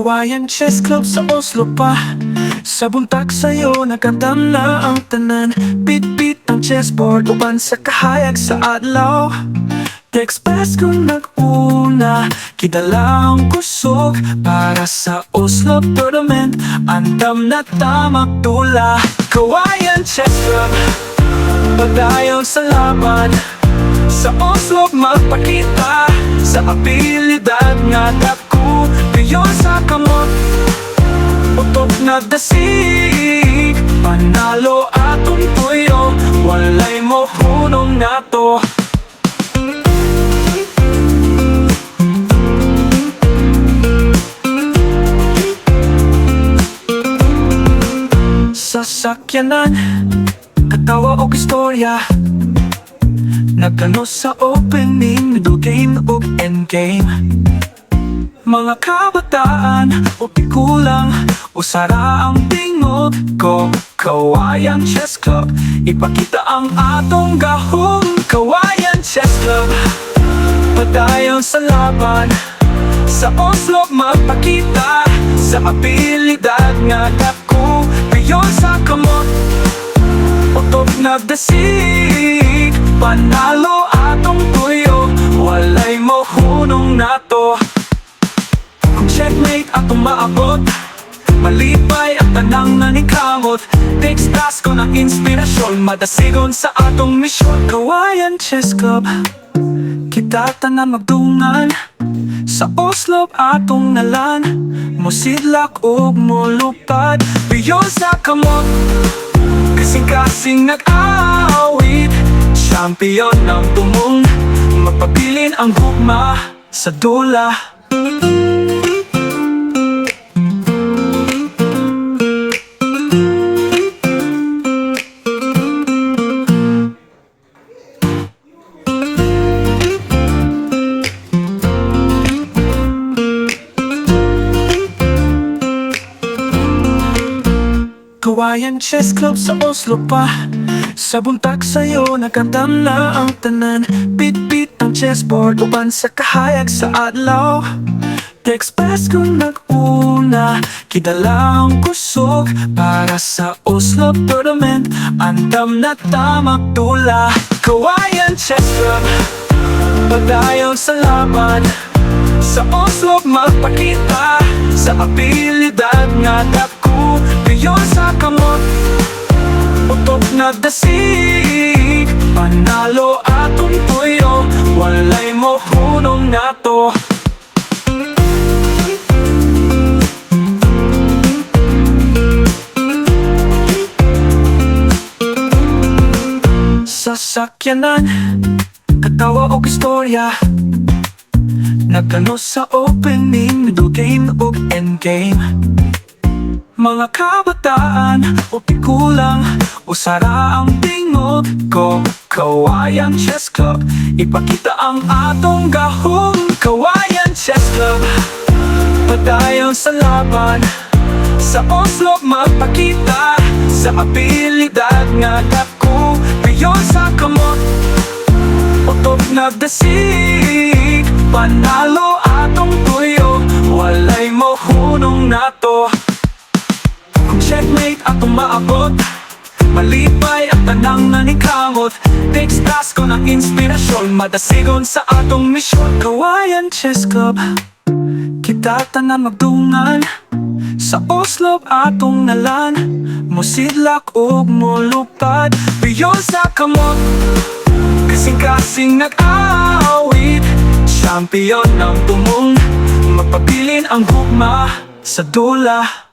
Kawayan Chess Club sa Oslob pa. Sa buntag sa'yo nagandam na ang tanan. Bit-bit ang chessboard uban sa kahayag sa adlaw. Text pass kung nag-una, kidala ang kusog para sa Oslob tournament. Andam na tamak tula. Kawayan Chess Club, padayon sa laban. Sa Oslob magpakita sa abilidad nga dako. Piyon sa kamot, utok na dasig. Panalo atong tuyo, walay mo hunong nato. Sasakyanan, katawa o istorya. Nagkano sa opening, middle game o endgame. Mga kabataan o pikulang, usara ang tingog ko. Kawayan Chess Club, ipakita ang atong gahong. Kawayan Chess Club, padayon sa laban. Sa Oslob magpakita sa abilidad nga dako. Piyon sa kamot, utok na dasig. Panalo atong tuyo, walay mo hunong nato. Kung checkmate atong maabot, malipay ang tanang nanikamot. Takes task ko ng inspirasyon, madasigon sa atong misyon. Kawayan Chess Club, kita tanan magdungan. Sa Oslob atong nalan, mosidlak ug molupad. Piyon sa kamot, kasing-kasing nag-awit. Champion ng tumong, magpabilin ang gugma sa dula. Kawayan Chess Club sa Oslob pa. Sa buntag sa'yo nagandam na ang tanan. Bit-bit ang chessboard uban sa kahayag sa adlaw. Text pass kung nag-una, kidala ang kusog para sa Oslob tournament. Andam na tamak tula. Kawayan Chess Club, padayon sa laban. Sa Oslob magpakita sa abilidad nga dako. Piyon sa kamot, utok na dasig. Panalo atong tuyo, walay mo hunong nato. Sasakyanan, katawa o istorya. Nagkano sa opening, middle game o endgame. Mga kabataan o pikulang, usara ang tingog ko. Kawayan Chess Club, ipakita ang atong gahong. Kawayan Chess Club, padayon sa laban. Sa Oslob magpakita sa abilidad nga dako. Piyon sa kamot, utok na dasig. Panalo atong tuyo, walay mo hunong nato. Kung checkmate atong maabot, malipay ang tanang nanikamot. Takes task ko ng inspirasyon, madasigon sa atong misyon. Kawayan Chess Club, kita tanan magdungan. Sa Oslob atong nalan, mosidlak ug molupad. Piyon sa kamot, kasing-kasing nag-awit. Champion ng tumong, magpabilin ang gugma sa dula.